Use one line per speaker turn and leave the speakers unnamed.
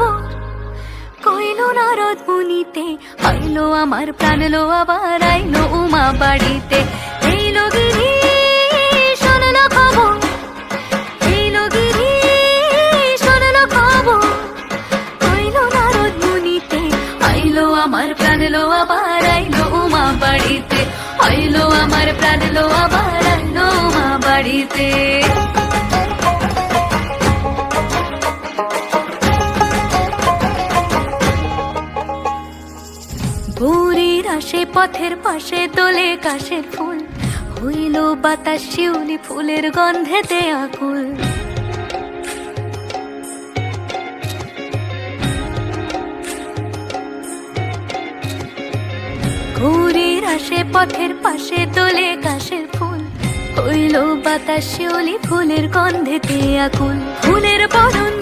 খবর কইলো নারদ মুনিতে, আইলো আমার প্রাণ লো আবার আইলো উমা বাড়িতে। এইলো গিরি শোনলো খবর, এইলো গিরি শোনলো খবর কইলো নারদ মুনিতে, আইলো আমার প্রাণ লো আবার আইলো উমা বাড়িতে। আইলো আমার প্রাণ লো আবার আইলো উমা বাড়িতে। ভোরের আসে পথের পাশে দোলে কাশের ফুল, হইল বাতাস শিউলি ফুলের গন্ধেতে আকুল। ভোরের আসে পথের পাশে দোলে কাশের ফুল, হইল বাতাস শিউলি ফুলের গন্ধেতে আকুল। ফুলের বরণ